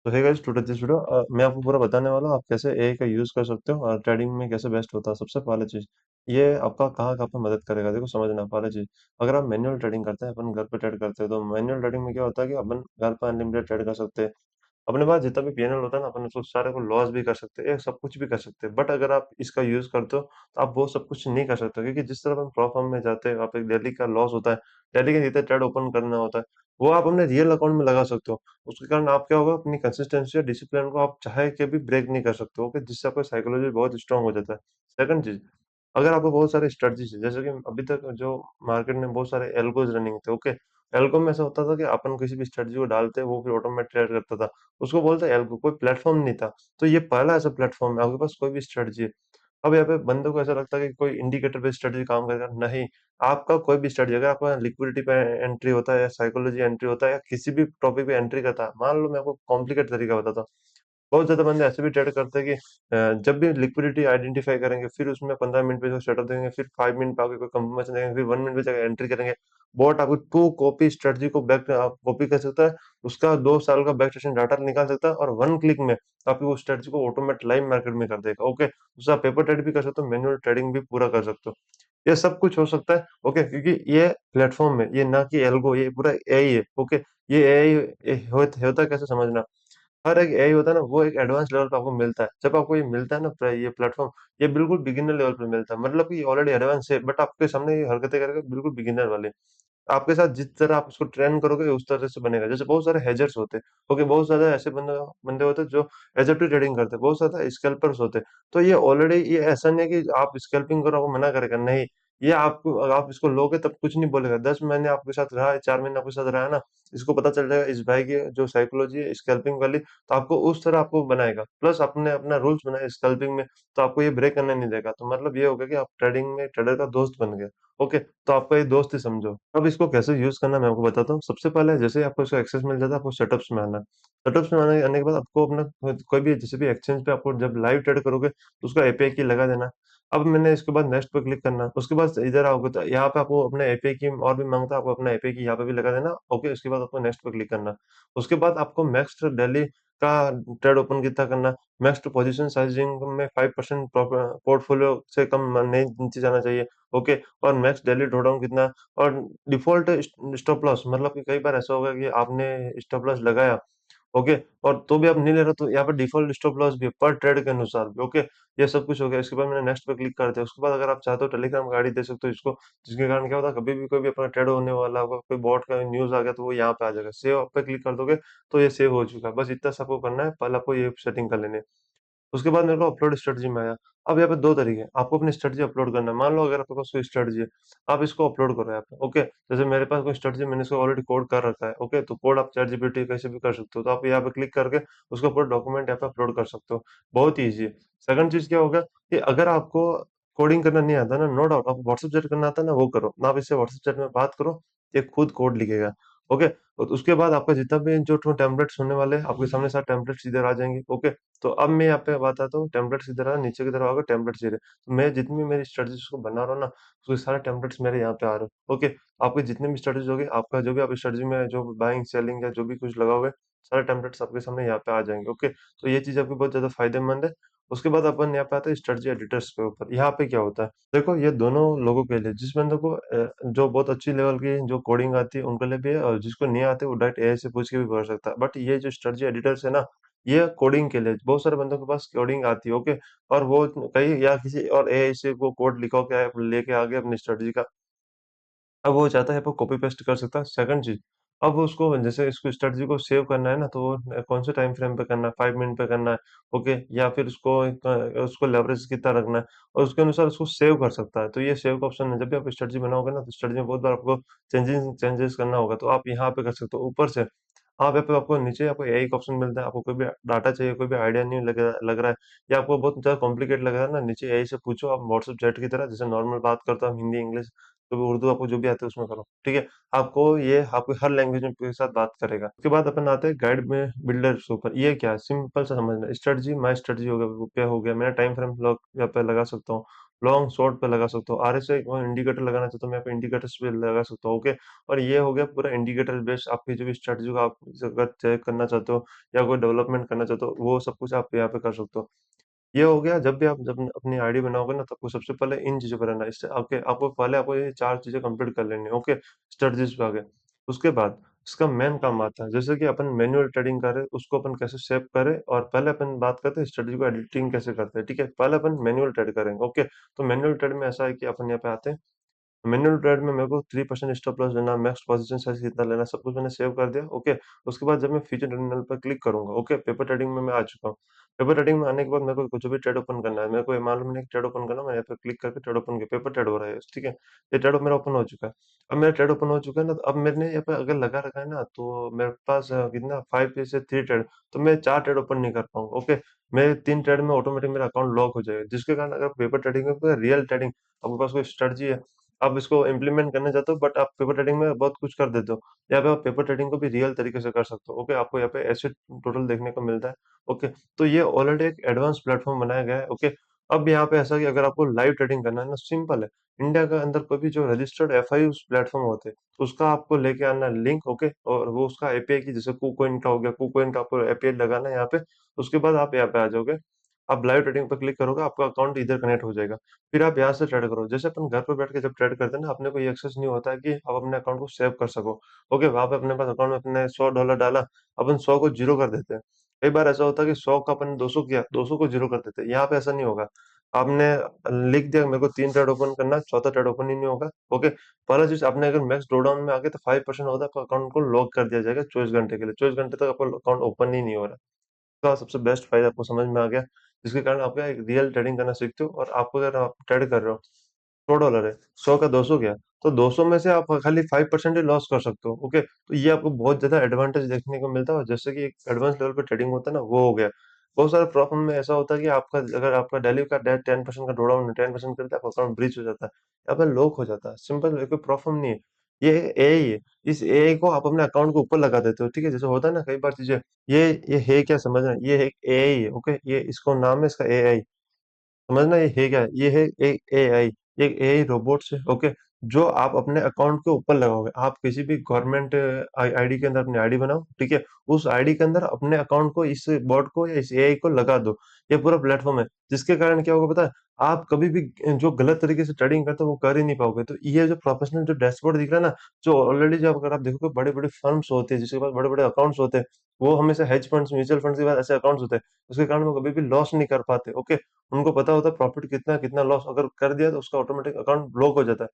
तो hey guys today this video मैं आपको पूरा बताने वाला हूँ आप कैसे एआई का यूज़ कर सकते हो और ट्रेडिंग में कैसे बेस्ट होता है। सबसे पहली चीज़ ये आपका कहाँ-कहाँ पे मदद करेगा देखो समझना पहली चीज़। अगर आप मैनुअल ट्रेडिंग करते हैं अपन घर पे ट्रेड करते हैं तो मैनुअल ट्रेडिंग में क्या होता है कि अपन घर पे अनलिमिटेड ट्रेड कर सकते हैं। अपने पास जितना भी पीएनएल होता है ना अपन उसको सारे को लॉस भी कर सकते हैं, सब कुछ भी कर सकते हैं। बट अगर आप इसका यूज़ करते हो तो आप वो सब कुछ नहीं कर सकते क्योंकि जिस तरह अपन प्रो फॉर्म में जाते हैं वहाँ पे डेली का लॉस होता है, डेली के जितने ट्रेड ओपन करना होता है, वो आप अपने रियल अकाउंट में लगा सकते हो। उसके कारण आप क्या होगा अपनी कंसिस्टेंसी और डिसिप्लिन को आप चाहे के भी ब्रेक नहीं कर सकते हो, ओके? जिससे आपका साइकोलॉजी बहुत स्ट्रॉन्ग हो जाता है। सेकंड चीज़, अगर आपको बहुत सारे स्ट्रेटजीज़ है, जैसे कि अभी तक जो मार्केट में बहुत सारे एल्गोज़ रनिंग थे, ओके? एल्गो में ऐसा होता था कि अपन किसी भी स्ट्रेटजी को डालते, वो फिर ऑटोमेटिक ट्रेड करता था। उसको बोलते हैं एल्गो, कोई प्लेटफ़ॉर्म नहीं था। तो ये पहला ऐसा प्लेटफ़ॉर्म है, आपके पास कोई भी स्ट्रेटजी है। अब यहाँ पे बंदे को ऐसा लगता है कि कोई इंडिकेटर बेस्ड स्ट्रेटजी काम करेगा, नहीं। आपका कोई भी स्ट्रेटजी अगर आपका लिक्विडिटी पे एंट्री होता है या साइकोलॉजी एंट्री होता है या किसी भी टॉपिक पे एंट्री करता है, मान लो मैं आपको कॉम्प्लिकेट तरीका बताता हूँ। बहुत ज़्यादा बंदे ऐसे भी ट्रेड करते हैं कि जब भी लिक्विडिटी आइडेंटिफ़ाई करेंगे, फिर उसमें 15 मिनट पे जो सेटअप देंगे, फिर 5 मिनट पे आके कोई कंफर्मेशन देंगे, फिर 1 मिनट पे जाके एंट्री करेंगे। बॉट आपको 2 कॉपी स्ट्रैटेजी को बैक कॉपी कर सकता है, उसका 2 साल का बैक सेशन डाटा निकाल सकता है और 1 क्लिक में आपकी वो स्ट्रैटेजी को ऑटोमेट लाइव मार्केट में कर देगा, ओके। उससे आप पेपर ट्रेड भी कर सकते हो, मैनुअल ट्रेडिंग भी पूरा कर सकते हो। ये सब कुछ हो सकता है, ओके, क्योंकि ये प्लेटफ़ॉर्म है, ये ना कि एल्गो, ये पूरा एआई है, ओके। ये एआई होता कैसे समझना। हर एक एआई होता है ना, वो एक एडवांस लेवल पे आपको मिलता है। जब आपको ये मिलता है ना ये प्लेटफ़ॉर्म, ये बिल्कुल बिगिनर लेवल पे मिलता है। मतलब कि ये ऑलरेडी एडवांस है, बट आपके सामने ये हरकतें करेगा बिल्कुल बिगिनर वाले। आपके साथ जिस तरह आप उसको ट्रेन करोगे उस तरह से बनेगा। जैसे बहुत सारे हेजर्स होते हैं, ओके, बहुत ज़्यादा ऐसे बंदे बंदे होते हैं जो एजप्टिव ट्रेडिंग करते हैं, बहुत ज़्यादा स्कैल्पर्स होते हैं। तो ये ऑलरेडी ये ऐसा नहीं है कि आप स्कैल्पिंग करो आपको मना करेगा, नहीं। ये आपको अगर आप इसको लोगे तब कुछ नहीं बोलेगा। 10 महीने आपके साथ रहा है, 4 महीने आपके साथ रहा है ना, इसको पता चल जाएगा इस भाई की जो साइकोलॉजी है स्कैल्पिंग वाली, तो आपको उस तरह आपको बनाएगा। प्लस आपने अपना रूल्स बनाए स्कैल्पिंग में, तो आपको ये ब्रेक करने नहीं देगा। तो मतलब ये हो गया कि आप ट्रेडिंग में ट्रेडर का दोस्त बन गए। ओके, तो आपका ये दोस्त ही समझो। अब इसको कैसे यूज़ करना है मैं आपको बताता हूँ। सबसे पहले जैसे ही आपको इसका एक्सेस मिल जाता है, आपको सेटअप्स में आना है। सेटअप्स में आने के बाद आपको अपना कोई भी जैसे भी एक्सचेंज पे आपको जब लाइव ट्रेड करोगे, तो उसका एपीआई की लगा देना। अब मैंने इसके बाद नेक्स्ट पे क्लिक करना। उसके बाद इधर आओगे तो यहाँ पे आपको अपना एपीआई की और भी माँगता है, आपको अपना एपीआई की यहाँ पे भी लगा देना। ओके, उसके बाद आपको नेक्स्ट पे क्लिक करना। उसके बाद आपको नेक्स्ट डेली का ट्रेड ओपन कितना करना है, नेक्स्ट पोजीशन साइजिंग में 5% पोर्टफोलियो से कम नहीं नीचे जाना चाहिए। ओके, और नेक्स्ट डेली ड्रॉडाउन कितना है और डिफ़ॉल्ट स्टॉप लॉस, मतलब कि कई बार ऐसा होगा कि आपने स्टॉप लॉस लगाया, ओके, और तो भी आप नहीं ले रहे हो तो यहाँ पे डिफ़ॉल्ट स्टॉप लॉस भी है पर ट्रेड के अनुसार भी, ओके। ये सब कुछ हो गया। इसके बाद मैंने नेक्स्ट पे क्लिक कर दिया। उसके बाद अगर आप चाहते हो टेलीग्राम का आईडी दे सकते हो इसको, जिसके कारण क्या होता है कभी भी कोई भी अपना ट्रेड होने वाला होगा, कोई बॉट का न्यूज़ आ गया तो वो यहाँ पे आ जाएगा। सेव पे क्लिक कर दोगे तो ये सेव हो चुका है। बस इतना सा आपको करना है, पहले आपको ये सेटिंग कर लेनी है। उसके बाद मेरे को अपलोड स्ट्रेटजी में आया। अब यहाँ पे 2 तरीके हैं, आपको अपनी स्ट्रेटजी अपलोड करना है। मान लो अगर आपके पास कोई स्ट्रेटजी है, आप इसको अपलोड करो यहाँ पे, ओके। जैसे मेरे पास कोई स्ट्रेटजी मैंने इसको ऑलरेडी कोड कर रखा है, ओके, तो कोड आप चैटजीपीटी कहीं भी कर सकते हो। तो आप यहाँ पे क्लिक करके उसका पूरा डॉक्यूमेंट यहाँ पे अपलोड कर सकते हो। बहुत ही ईज़ी है। सेकंड चीज़ क्या होगा कि अगर आपको कोडिंग करना नहीं आता ना, नो डाउट आपको व्हाट्सएप चैट करना आता है ना, वो करो। ना आप इससे व्हाट्सएप चैट में बात करो, ये खुद कोड लिखेगा, ओके। और उसके बाद आपका जितना भी जो टेम्पलेट्स होने वाले हैं, आपके सामने सारे टेम्पलेट्स इधर आ जाएँगे, ओके। तो अब मैं यहाँ पे बात आता हूँ टेम्पलेट्स की तरह नीचे की तरफ आओगे टेम्पलेट्स ये रहे। तो मैं जितनी भी मेरी स्ट्रेटजीज़ को बना रहा हूँ ना, तो ये सारे टेम्पलेट्स मेरे यहाँ पे आ रहे हैं, ओके। आपके जितने भी स्ट्रेटजीज़ होगी, आपका जो भी आप स्ट्रेटजी में जो बाइंग, सेलिंग या जो भी कुछ लगाओगे, सारे टेम्पलेट्स आपके सामने यहाँ पे आ जाएँगे, ओके। तो ये चीज़ आपकी बहुत ज़्यादा फ़ायदेमंद है। उसके बाद अपन यहाँ पे आते हैं स्ट्रेटजी एडिटर्स के ऊपर। यहाँ पे क्या होता है, देखो ये दोनों लोगों के लिए, जिस बंदे को जो बहुत अच्छी लेवल की जो कोडिंग आती है उनके लिए भी है और जिसको नहीं आती वो डायरेक्ट एआई से पूछ के भी कर सकता है। बट ये जो स्ट्रेटजी एडिटर्स है ना, ये कोडिंग के लिए बहुत सारे बंदों के पास कोडिंग आती है, ओके। और वो कहीं या किसी और एआई से वो कोड लिखा के लेके आ गए अपनी स्ट्रेटजी का। अब वो चाहता है वो कॉपी पेस्ट कर सकता है। सेकंड चीज़, अब उसको जैसे इसको स्ट्रेटजी को सेव करना है ना, तो वो कौन से टाइम फ्रेम पे करना है, 5 मिनट पे करना है, ओके, या फिर उसको लेवरेज कितना रखना है और उसके अनुसार उसको सेव कर सकता है। तो ये सेव का ऑप्शन है, जब भी आप स्ट्रेटजी बनाओगे ना, तो स्ट्रेटजी में बहुत बार आपको चेंजेस करना होगा, तो आप यहाँ पे कर सकते हो। ऊपर से आप यहाँ पे आपको नीचे आपको एआई का ऑप्शन मिलता है, आपको कोई भी डाटा चाहिए, कोई भी आइडिया नहीं लग रहा है या आपको बहुत ज़्यादा कॉम्प्लिकेट लग रहा है ना, नीचे एआई से पूछो, आप व्हाट्सएप चैट की तरह जैसे नॉर्मल बात करता हूँ हिंदी, इंग्लिश, तो भी उर्दू, आपको जो भी आता है उसमें करो, ठीक है? आपको ये आपको हर लैंग्वेज में आपके साथ बात करेगा। उसके बाद अपन आते हैं गाइड में बिल्डर्स के ऊपर। ये क्या है? सिंपल सा समझना, स्ट्रेटजी माय स्ट्रेटजी हो गया, मैंने टाइम फ्रेम लॉक यहाँ पे लगा सकता हूँ। लॉन्ग शॉर्ट पे लगा सकते हो, आरएसआई और इंडिकेटर लगाना चाहते हो, मैं यहाँ पे इंडिकेटर्स पे लगा सकता हूँ, ओके। और ये हो गया पूरा इंडिकेटर बेस्ड आपकी जो भी स्ट्रेटजी को आप अगर चेक करना चाहते हो या कोई डेवलपमेंट करना चाहते हो, वो सब कुछ आप यहाँ पे कर सकते हो। ये हो गया, जब भी आप जब अपनी आईडी बनाओगे ना, तो आपको सबसे पहले इन चीज़ों पे रहना है। इससे आपके आपको पहले आपको ये 4 चीज़ें कंप्लीट कर लेनी है, ओके? स्ट्रेटजीज़ पे आ गए। उसके बाद इसका मेन काम आता है, जैसे कि अपन मैनुअल ट्रेडिंग कर रहे हैं, उसको अपन कैसे सेव करें और पहले अपन बात करते हैं स्ट्रेटजी को एडिटिंग कैसे करते हैं, ठीक है? पहले अपन मैनुअल ट्रेड करेंगे, ओके? तो मैनुअल ट्रेड में ऐसा है कि अपन यहाँ पे आते हैं, मैनुअल ट्रेड में मेरे को 3% स्टॉप लॉस लेना, मैक्स पोजीशन साइज़ कितना लेना, सब कुछ मैंने सेव कर दिया, ओके। उसके बाद जब मैं फ्यूचर टर्मिनल पर क्लिक करूँगा, ओके, पेपर ट्रेडिंग में मैं आ चुका हूँ। पेपर ट्रेडिंग में आने के बाद मेरे को कुछ भी ट्रेड ओपन करना है, मेरे को ये मालूम नहीं है कि ट्रेड ओपन करना है, मैंने यहाँ पे क्लिक करके ट्रेड ओपन किया, पेपर ट्रेड हो रहा है, ठीक है। ये ट्रेड मेरा ओपन हो चुका है। अब मेरा ट्रेड ओपन हो चुका है ना, तो अब मैंने यहाँ पे अगर लगा रखा है ना, तो मेरे पास कितना 5 पे से 3 ट्रेड, तो मैं 4 ट्रेड ओपन नहीं कर पाऊँगा, ओके। मेरे 3 ट्रेड में ऑटोमेटिक मेरा अकाउंट लॉक हो जाएगा, जिसके कारण अगर पेपर ट्रेडिंग में रियल ट्रेडिंग, आपके पास कोई स्ट्रेटजी है, आप इसको इम्प्लीमेंट करना चाहते हो, बट आप पेपर ट्रेडिंग में बहुत कुछ कर देते हो। यहाँ पे आप पेपर ट्रेडिंग को भी रियल तरीके से कर सकते हो। ओके, आपको यहाँ पे एसेट टोटल देखने को मिलता है। ओके, तो ये ऑलरेडी एक एडवांस प्लेटफॉर्म बनाया गया है। ओके, अब यहाँ पे ऐसा है कि अगर आपको लाइव ट्रेडिंग करना है ना, सिंपल है। इंडिया के अंदर कोई भी जो रजिस्टर्ड एफआईयू प्लेटफॉर्म होते हैं, उसका आपको लेके आना लिंक, ओके, और वो उसका एपीआई की, जैसे कुकोइन का हो गया, कुकोइन का आपको एपीआई लगाना है यहाँ पे। उसके बाद आप यहाँ पे आ जाओगे। आप लाइव ट्रेडिंग पे क्लिक करोगे, आपका अकाउंट इधर कनेक्ट हो जाएगा। फिर आप यहाँ से ट्रेड करो। जैसे अपन घर पे बैठ के जब ट्रेड करते हैं ना, अपने को ये एक्सेस नहीं होता है कि आप अपने अकाउंट को सेव कर सको। ओके, वहाँ पे अपने पास अकाउंट में अपने $100 डाला, अपन 100 को जीरो कर देते हैं। कई बार ऐसा होता है कि 100 का अपन 200 किया, 200 को जीरो कर देते हैं। यहाँ पे ऐसा नहीं होगा। आपने लिख दिया मेरे को 3 ट्रेड ओपन करना है, चौथा ट्रेड ओपन ही नहीं होगा। ओके, पहला चीज आपने अगर मैक्स ड्रॉडाउन में आ गए तो 5% होता है, आपका अकाउंट को लॉक कर दिया जाएगा 24 घंटे के लिए। 24 घंटे तक आपका अकाउंट ओपन ही नहीं हो रहा। का सबसे बेस्ट फायदा आपको समझ में आ गया, जिसके कारण आप क्या एक रियल ट्रेडिंग करना सीखते हो। और आपको अगर आप ट्रेड कर रहे हो, $100 है, 100 का 200 गया, तो 200 में से आप खाली 5% ही लॉस कर सकते हो। ओके, तो ये आपको बहुत ज्यादा एडवांटेज देखने को मिलता है। और जैसे कि एक एडवांस लेवल पे ट्रेडिंग होता है ना, वो हो गया। बहुत सारे प्रॉब्लम में ऐसा होता है कि आपका अगर आपका डेली का 10% का ड्रॉडाउन 10% करता है, आपका अकाउंट ब्रीच हो जाता है, यहाँ पे लॉक हो जाता है। सिंपल, कोई प्रॉब्लम नहीं है। ये एआई है। इस एआई को आप अपने अकाउंट के ऊपर लगा देते हो, ठीक है। जैसे होता है ना कई बार चीजें, ये है क्या, समझना, ये है एआई है, ओके। ये इसको नाम है इसका एआई। समझना, ये है क्या है? ये है एक एआई, एक एआई रोबोट्स है, ओके। जो आप अपने अकाउंट के ऊपर लगाओगे। आप किसी भी गवर्नमेंट आईडी के अंदर अपनी आईडी बनाओ, ठीक है। उस आईडी के अंदर अपने अकाउंट को, इस बॉट को या इस एआई को लगा दो। ये पूरा प्लेटफॉर्म है, जिसके कारण क्या होगा पता है, आप कभी भी जो गलत तरीके से ट्रेडिंग करते हो वो कर ही नहीं पाओगे। तो ये जो प्रोफेशनल जो डैशबोर्ड दिख रहा है ना, जो ऑलरेडी, जो अगर आप देखोगे बड़े बड़े फर्म्स होते हैं जिसके पास बड़े बड़े अकाउंट्स होते हैं, वो हमेशा हेज फंड्स, म्यूचुअल फंड्स के पास ऐसे अकाउंट्स होते हैं, उसके कारण वो कभी भी लॉस नहीं कर पाते, ओके। उनको पता होता है प्रॉफिट कितना है, कितना लॉस, अगर कर दिया तो उसका ऑटोमेटिक अकाउंट ब्लॉक हो जाता है।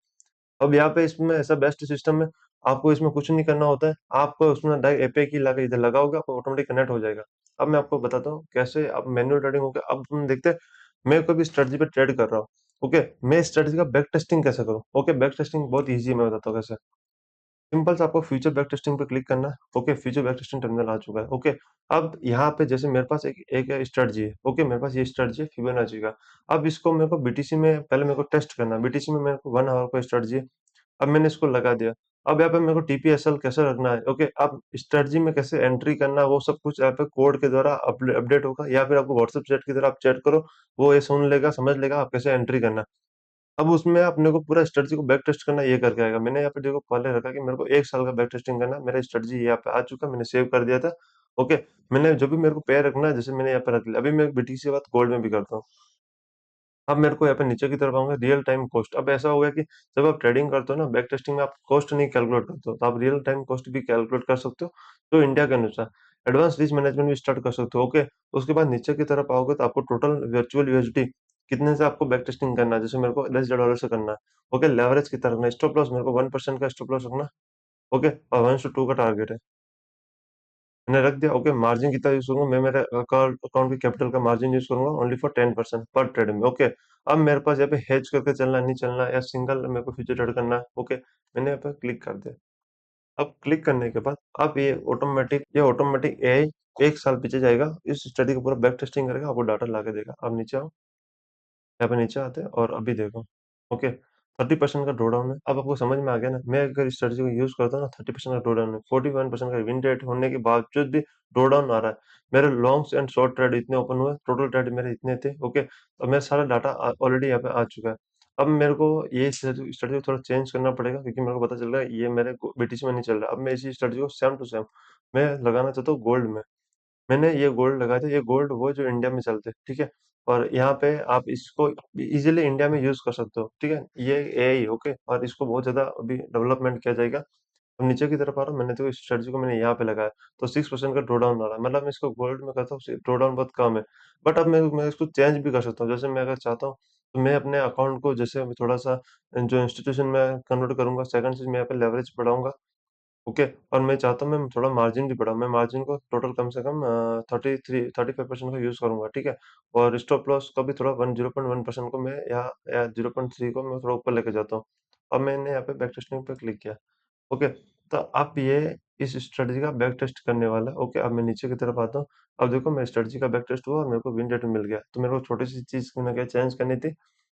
अब यहाँ पे इसमें ऐसा बेस्ट सिस्टम है, आपको इसमें कुछ नहीं करना होता है। आप उसमें डायरेक्ट एपीआई की लगा इधर लगाओगे, आपको ऑटोमेटिक कनेक्ट हो जाएगा। अब मैं आपको बताता हूँ कैसे अब मैनुअल ट्रेडिंग हो गया। अब हम देखते हैं, मैं कोई भी स्ट्रेटजी पे ट्रेड कर रहा हूँ, ओके। मैं स्ट्रेटजी का बैक टेस्टिंग कैसे करूँ, ओके। बैक टेस्टिंग बहुत ईजी है, मैं बताता हूँ कैसे। सिंपल से आपको फ्यूचर बैक टेस्टिंग पे क्लिक करना है, okay. Future back testing terminal आ चुका है, ओके। अब यहाँ पे जैसे मेरे पास एक एक स्ट्रेटजी है, ओके। मेरे पास ये स्ट्रेटजी है फिबोनाची का। अब इसको मेरे को बीटीसी में पहले मेरे को टेस्ट करना है। बीटीसी में मेरे को 1 आवर का स्ट्रेटजी है। अब मैंने इसको लगा दिया। अब यहाँ पे मेरे को टीपीएसएल कैसे रखना है, ओके। अब स्ट्रेटजी में कैसे एंट्री करना है, वो सब कुछ यहाँ पे कोड के द्वारा अपडेट होगा, या फिर आपको व्हाट्सएप चैट की तरह आप चैट करो, वो ये सुन लेगा, समझ लेगा आप कैसे एंट्री करना है। अब उसमें अपने को पूरा स्ट्रेटजी को बैक टेस्ट करना, ये करके आएगा। मैंने यहाँ पे देखो पहले रखा कि मेरे को 1 साल का बैक टेस्टिंग करना है। मेरा स्ट्रेटजी यहाँ पे आ चुका है, मैंने सेव कर दिया था, ओके। मैंने जो भी मेरे को पेयर रखना है, जैसे मैंने यहाँ पे रख लिया। अभी मैं बीटीसी के बाद गोल्ड में भी करता हूँ। अब मेरे को यहाँ पे नीचे की तरफ आऊंगा, रियल टाइम कॉस्ट। अब ऐसा हो गया कि जब आप ट्रेडिंग करते हो ना, बैक टेस्टिंग में आप कॉस्ट नहीं कैलकुलेट करते हो, तो आप रियल टाइम कॉस्ट भी कैलकुलेट कर सकते हो। तो इंडिया के अनुसार एडवांस रिस्क मैनेजमेंट भी स्टार्ट कर सकते हो, ओके। उसके बाद नीचे की तरफ आओगे तो आपको टोटल वर्चुअल यूएसडी कितने से आपको बैक टेस्टिंग करना है, जैसे मेरे को $10 से करना है, ओके। लेवरेज की तरफ स्टॉप लॉस मेरे को 1% का स्टॉप लॉस रखना, ओके। और 1 से 2 का टारगेट है, मैंने रख दिया, ओके। मार्जिन कितना यूज करूंगा मैं, मेरे अकाउंट अकाउंट की कैपिटल का मार्जिन यूज करूंगा ओनली फॉर 10% पर ट्रेड में, ओके। अब मेरे पास यहाँ पे हेज करके चलना है, नहीं चलना है, या सिंगल मेरे को फ्यूचर ट्रेड करना है, ओके। मैंने यहाँ पे क्लिक कर दिया। अब क्लिक करने के बाद अब ये ऑटोमेटिक एआई 1 साल पीछे जाएगा, इस स्टडी का पूरा बैक टेस्टिंग करेगा, आपको डाटा ला के देगा। अब नीचे आओ, यहाँ पे नीचे आते हैं और अभी देखो, ओके। 30% का ड्रॉ डाउन है। अब आपको समझ में आ गया ना, मैं अगर इस स्ट्रेटजी को यूज़ करता हूँ ना, 30% का ड्रॉ डाउन है, 41% का विन रेट होने के बावजूद भी ड्रॉ डाउन आ रहा है। मेरे लॉन्ग्स एंड शॉर्ट ट्रेड इतने ओपन हुए, टोटल ट्रेड मेरे इतने थे, ओके। अब मेरा सारा डाटा ऑलरेडी यहाँ पे आ चुका है। अब मेरे को ये स्ट्रेटजी स्ट्रेटजी को थोड़ा चेंज करना पड़ेगा, क्योंकि मेरे को पता चल रहा है ये मेरे को बीटीसी में नहीं चल रहा। अब मैं इसी स्ट्रेटजी को सेम टू सेम मैं लगाना चाहता हूँ गोल्ड में। मैंने ये गोल्ड लगाए थे, ये गोल्ड वो जो इंडिया में चलते हैं, ठीक है? और यहाँ पे आप इसको इजीली इंडिया में यूज़ कर सकते हो, ठीक है? ये एआई ओके, और इसको बहुत ज़्यादा अभी डेवलपमेंट किया जाएगा। अब नीचे की तरफ आ रहा हूँ, मैंने तो इस स्ट्रेटजी को मैंने यहाँ पे लगाया, तो 6% का ड्रॉ डाउन आ रहा है, मतलब मैं इसको गोल्ड में करता हूँ, ड्रॉ डाउन बहुत कम है। बट अब मैं इसको चेंज भी कर सकता हूँ, जैसे मैं अगर चाहता हूँ, तो मैं अपने अकाउंट को जैसे थोड़ा-सा जो इंस्टीट्यूशन में कन्वर्ट करूँगा, सेकंड चीज़ मैं यहाँ पे लेवरेज बढ़ाऊँगा। ओके, और मैं चाहता हूँ मैं थोड़ा मार्जिन भी बढ़ाऊँ। मैं मार्जिन को टोटल कम से कम 35% का यूज़ करूँगा, ठीक है? और स्टॉप लॉस का भी थोड़ा 0.1% को मैं यहाँ या 0.3 को मैं थोड़ा ऊपर लेके जाता हूँ। अब मैंने यहाँ पे बैक टेस्टिंग पे क्लिक किया, ओके। तो अब ये इस स्ट्रेटजी का बैक टेस्ट करने वाला है, ओके। अब मैं नीचे की तरफ आता हूँ। अब देखो मेरी स्ट्रेटजी का बैक टेस्ट हुआ और मेरे को विन रेट मिल गया। तो मेरे को छोटी-सी चीज़ ना क्या चेंज करनी थी,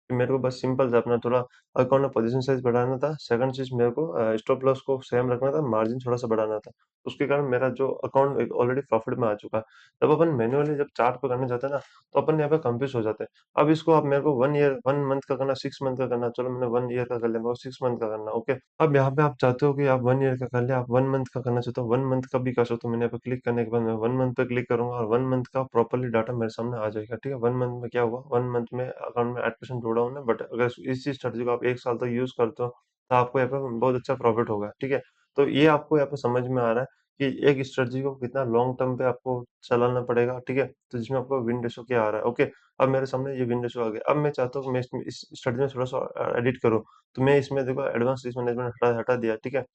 कि मेरे को बस सिंपल सा अपना थोड़ा अकाउंट में पोजीशन साइज़ बढ़ाना था। सेकंड चीज़ मेरे को स्टॉप लॉस को सेम रखना था, मार्जिन थोड़ा-सा बढ़ाना था। उसके कारण मेरा जो अकाउंट एक ऑलरेडी प्रॉफिट में आ चुका है। जब अपन मैन्युअली जब चार्ट पे करने जाते हैं ना, तो अपन यहाँ पे कंफ्यूज़ हो जाते हैं। अब इसको अब मेरे को 1 ईयर 1 मंथ का करना, 6 मंथ का करना, चलो मैंने 1 ईयर का कर लिया, मेरे को 6 मंथ का करना, ओके। अब यहाँ पे आप चाहते हो कि आप 1 ईयर का कर लिया, आप 1 मंथ का करना चाहते हो, 1 मंथ का भी कर सकते हो। मैंने यहाँ पे क्लिक करने के बाद मैं 1 मंथ पे क्लिक करूँगा और 1 मंथ का प्रॉपर्ली डाटा मेरे सामने आ जाएगा, ठीक है? 1 मंथ में क्या हुआ, 1 मंथ में अकाउंट में 8% ड्रॉ डाउन है, बट अगर इसी स्ट्रैटेजी को आप 1 साल तक यूज़ करते हो, तो आपको यहाँ पे बहुत अच्छा प्रॉफिट होगा, ठीक है? तो ये आपको यहाँ पे समझ में आ रहा है कि एक स्ट्रैटेजी को कितना लॉन्ग टर्म पे आपको चलाना पड़ेगा, ठीक है? तो जिसमें आपको विन रेशियो क्या आ रहा है, ओके। अब मेरे सामने ये विन रेशियो आ गया। अब मैं चाहता हूँ कि मैं इसमें इस स्ट्रैटेजी में थोड़ा-सा एडिट करूँ। तो मैं इसमें देखो एडवांस रिस्क मैनेजमेंट हटा हटा दिया, ठीक है?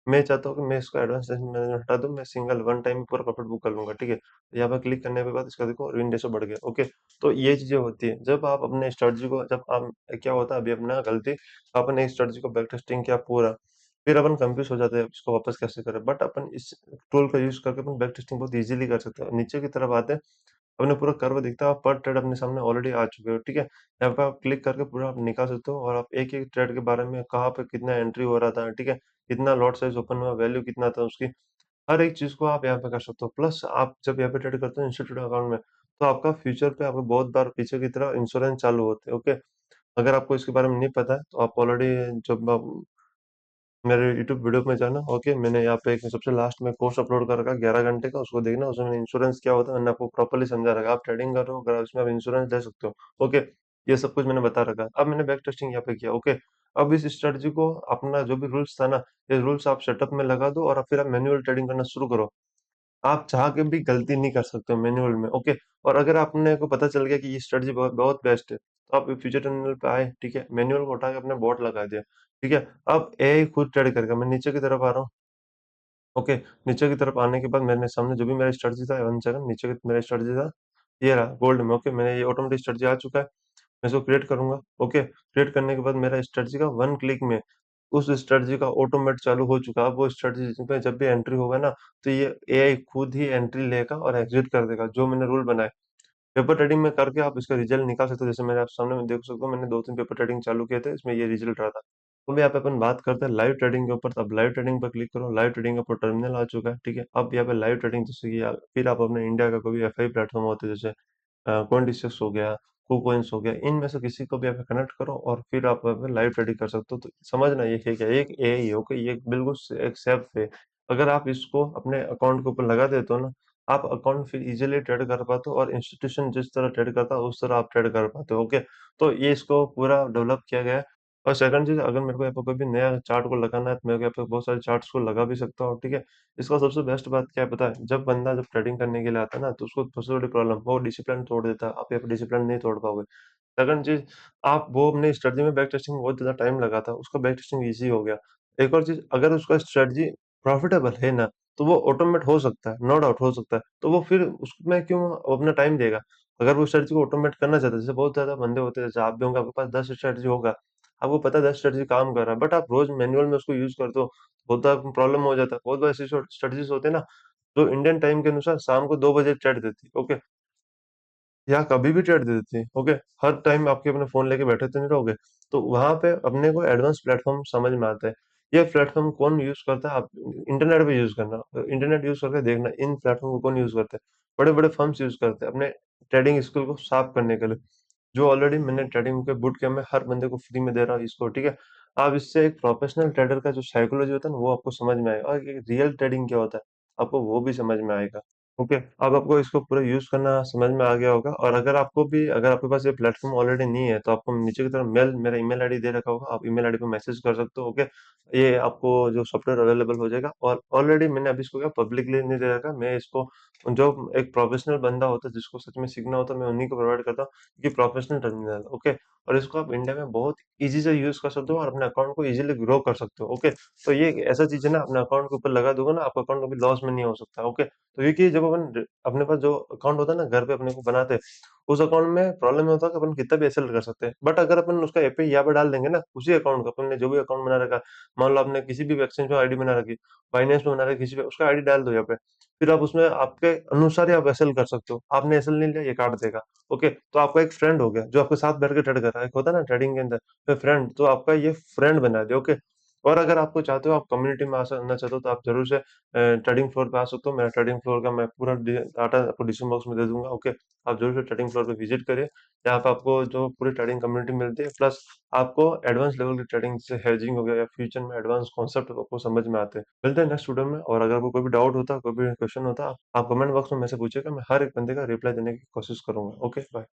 मैं चाहता हूँ कि मैं इसको एडवांस रिस्क मैनेजमेंट हटा दूँ, मैं सिंगल वन टाइम में पूरा प्रॉफिट बुक कर लूँगा, ठीक है? तो यहाँ पे क्लिक करने के बाद इसका देखो विन रेशियो बढ़ गया, ओके। तो ये चीज़ें होती हैं, जब आप अपने स्ट्रेटजी को जब आप क्या होता है अभी अपना गलती, अपन एक स्ट्रेटजी को बैक टेस्टिंग किया पूरा, फिर अपन कंफ्यूज हो जाते हैं इसको वापस कैसे करें, बट अपन इस टूल का यूज़ करके अपन बैक टेस्टिंग बहुत ईज़िली कर सकते हैं। नीचे की तरफ आते हैं, अपने पूरा कर्व दिखता है, आप पर ट्रेड अपने सामने ऑलरेडी आ चुके हो, ठीक है? यहाँ पे आप क्लिक करके पूरा आप निकाल सकते हो और आप एक-एक ट्रेड के बारे में कहाँ पे कितना एंट्री हो रहा था, ठीक है? कितना लॉट साइज़ ओपन हुआ, वैल्यू कितना था उसकी, हर एक चीज़ को आप यहाँ पे कर सकते हो। प्लस आप जब यहाँ पे ट्रेड करते हो इंस्टीट्यूट अकाउंट में, तो आपका फ्यूचर पे आपको बहुत बार पीछे की तरह इंश्योरेंस चालू होते हैं, ओके? अगर आपको इसके बारे में नहीं पता है, तो आप ऑलरेडी जब आप मेरे यूट्यूब वीडियो में जाना, ओके। मैंने यहाँ पे एक सबसे लास्ट में कोर्स अपलोड कर रखा है 11 घंटे का, उसको देखना। उसमें मैंने इंश्योरेंस क्या होता है मैंने आपको प्रॉपर्ली समझा रखा है। आप ट्रेडिंग कर रहे हो, अगर उसमें आप इंश्योरेंस ले सकते हो, ओके। ये सब कुछ मैंने बता रखा है। अब मैंने बैक टेस्टिंग यहाँ पे किया, ओके। अब इस स्ट्रेटजी को अपना जो भी रूल्स था ना, ये रूल्स आप सेटअप में लगा दो और फिर आप मैन्युअल ट्रेडिंग करना शुरू करो। आप चाह के भी गलती नहीं कर सकते हो मैनुअल में, ओके। और अगर आपने को पता चल गया कि ये स्ट्रेटजी बहुत बहुत बेस्ट है, तो आप फ्यूचर टर्मिनल पे आए, ठीक है, मैनुअल को उठा के अपने बॉट लगा दिया, ठीक है। अब एआई खुद ट्रेड करेगा। मैं नीचे की तरफ आ रहा हूँ, ओके। नीचे की तरफ आने के बाद मैंने सामने जो भी मेरा स्ट्रेटजी था, 1 सेकंड, नीचे मेरा स्ट्रेटजी था, ये रहा गोल्ड में, ओके। मैंने ये ऑटोमेटिक स्ट्रेटजी आ चुका है, मैं इसको क्रिएट करूंगा, ओके। क्रिएट करने के बाद मेरा स्ट्रेटजी का 1 क्लिक में उस स्ट्रेटजी का ऑटोमेट चालू हो चुका है। अब वो स्ट्रेटजी में जब भी एंट्री होगा ना, तो ये एआई खुद ही एंट्री लेगा और एग्जिट कर देगा, जो मैंने रूल बनाए। पेपर ट्रेडिंग में करके आप इसका रिजल्ट निकाल सकते हो। जैसे मेरे आप सामने में देख सकते हो, मैंने 2-3 पेपर ट्रेडिंग चालू किए थे, इसमें ये रिजल्ट रहा था। तो यहाँ पे अपन बात करते हैं लाइव ट्रेडिंग के ऊपर, तो अब लाइव ट्रेडिंग पर क्लिक करो। लाइव ट्रेडिंग का ऊपर टर्मिनल आ चुका है, ठीक है। अब यहाँ पे लाइव ट्रेडिंग जैसे कि फिर आप अपने इंडिया का कोई भी एफआई प्लेटफॉर्म होते हैं, जैसे कॉइनडिस्कस हो गया, कुकोइंस हो गया, इनमें से किसी को भी आप कनेक्ट करो और फिर आप वहाँ पे लाइव ट्रेडिंग कर सकते हो। तो समझना ये है क्या, एक एआई है, ओके। ये बिल्कुल एक सेफ है। अगर आप इसको अपने अकाउंट के ऊपर लगा देते हो ना, आप अकाउंट फिर इजीली ट्रेड कर पाते हो और इंस्टीट्यूशन जिस तरह ट्रेड करता है उस तरह आप ट्रेड कर पाते हो, ओके। तो ये इसको पूरा डेवलप किया गया है। और सेकंड चीज़, अगर मेरे को यहाँ पे कोई भी नया चार्ट को लगाना है, तो मैं यहाँ पे बहुत सारे चार्ट्स को लगा भी सकता हूँ, ठीक है। इसका सबसे बेस्ट बात क्या है पता है? जब बंदा जब ट्रेडिंग करने के लिए आता है ना, तो उसको सबसे बड़ी प्रॉब्लम वो डिसिप्लिन तोड़ देता है। आप यहाँ पे डिसिप्लिन नहीं तोड़ पाओगे। सेकंड चीज़, आप वो अपने स्ट्रेटजी में बैक टेस्टिंग में बहुत ज़्यादा टाइम लगा था, उसका बैक टेस्टिंग ईज़ी हो गया। एक और चीज़, अगर उसका स्ट्रेटजी प्रॉफिटेबल है ना, तो वो ऑटोमेट हो सकता है, नो डाउट हो सकता है। तो वो फिर उसमें क्यों अपना टाइम देगा? अगर वो स्ट्रेटजी को ऑटोमेट करना चाहता है, जैसे बहुत ज़्यादा बंदे होते हैं, जैसे आप भी होंगे, आपके पास 10 स्ट्रेटजी होगा, आपको पता है 10 स्ट्रेटजी काम कर रहा है, बट आप रोज़ मैनुअल में उसको यूज़ करते हो, होता है प्रॉब्लम हो जाता है। बहुत बार ऐसी स्ट्रेटजीज़ होते हैं ना, जो इंडियन टाइम के अनुसार शाम को 2 बजे चढ़ देती है, ओके। या कभी भी ट्रेड दे देती है, ओके। हर टाइम आपके अपने फोन लेके बैठे तो नहीं रहोगे। तो वहां पे अपने को एडवांस प्लेटफॉर्म समझ में आता है। ये प्लेटफॉर्म कौन यूज करता है, आप इंटरनेट पे यूज करना, इंटरनेट यूज करके देखना इन प्लेटफॉर्म को कौन यूज करता है। बड़े बड़े फर्म्स यूज करते हैं अपने ट्रेडिंग स्किल को साफ करने के लिए। जो ऑलरेडी मैंने ट्रेडिंग के बूट कैंप में हर बंदे को फ्री में दे रहा हूँ इसको, ठीक है। आप इससे एक प्रोफेशनल ट्रेडर का जो साइकोलॉजी होता है ना, वो आपको समझ में आएगा, और रियल ट्रेडिंग क्या होता है आपको वो भी समझ में आएगा। ओके, अब आपको इसको पूरा यूज करना समझ में आ गया होगा। और अगर आपको भी, अगर आपके पास ये प्लेटफॉर्म ऑलरेडी नहीं है, तो आपको नीचे की तरफ मेरा ईमेल आईडी दे रखा होगा, आप ईमेल आईडी पे मैसेज कर सकते हो, ओके। ये आपको जो सॉफ्टवेयर अवेलेबल हो जाएगा। और ऑलरेडी मैंने अभी इसको क्या पब्लिकली नहीं दे रखा, मैं इसको जो एक प्रोफेशनल बंदा होता है जिसको सच में सीखना होता है, मैं उन्हीं को प्रोवाइड करता हूँ। ये प्रोफेशनल टर्मिनल, ओके। और इसको आप इंडिया में बहुत इजी से यूज कर सकते हो और अपने अकाउंट को इजीली ग्रो कर सकते हो, ओके। तो ये एक ऐसा चीज है ना, अपने अकाउंट के ऊपर लगा दोगे ना, आपका अकाउंट कभी लॉस में नहीं हो सकता, ओके। तो ये कि जब अपन अपने पास जो अकाउंट होता है ना घर पे अपने को बनाते हैं, उस अकाउंट में प्रॉब्लम होता है कि अपन कितना भी एसएल कर सकते हैं। बट अगर अपन उसका एपीआई यहाँ पे डाल देंगे ना, उसी अकाउंट का अपन ने जो भी अकाउंट बना रखा, मान लो आपने किसी भी एक्सचेंज में आईडी बना रखी, बाइनेंस में बना रखी, किसी पे उसका आईडी डाल दो यहाँ पे। फिर आप उसमें आपके अनुसार ही आप एसएल कर सकते हो। आपने एसएल नहीं लिया, ये काट देगा, ओके। तो आपका एक फ्रेंड हो गया जो आपके साथ बैठ के ट्रेड कर रहा है, एक होता है ना ट्रेडिंग के अंदर फ्रेंड, तो आपका ये फ्रेंड बना दे, ओके। और अगर आपको चाहते हो, आप कम्युनिटी में आना चाहते हो, तो आप जरूर से ट्रेडिंग फ्लोर पे आ सकते हो। मेरा ट्रेडिंग फ्लोर का मैं पूरा डाटा आपको डिस्क्रिप्शन बॉक्स में दे दूंगा, ओके। आप जरूर से ट्रेडिंग फ्लोर पे विजिट करिए। यहाँ पे आपको जो पूरी ट्रेडिंग कम्युनिटी मिलती है, प्लस आपको एडवांस लेवल की ट्रेडिंग जैसे हेजिंग हो गया या फ्यूचर में एडवांस कॉन्सेप्ट आपको समझ में आते हैं। मिलते हैं नेक्स्ट वीडियो में। और अगर आपको कोई भी डाउट होता है, कोई भी क्वेश्चन होता है, आप कमेंट बॉक्स में मेरे से पूछिएगा, मैं हर एक बंदे का रिप्लाई देने की कोशिश करूंगा, ओके बाय।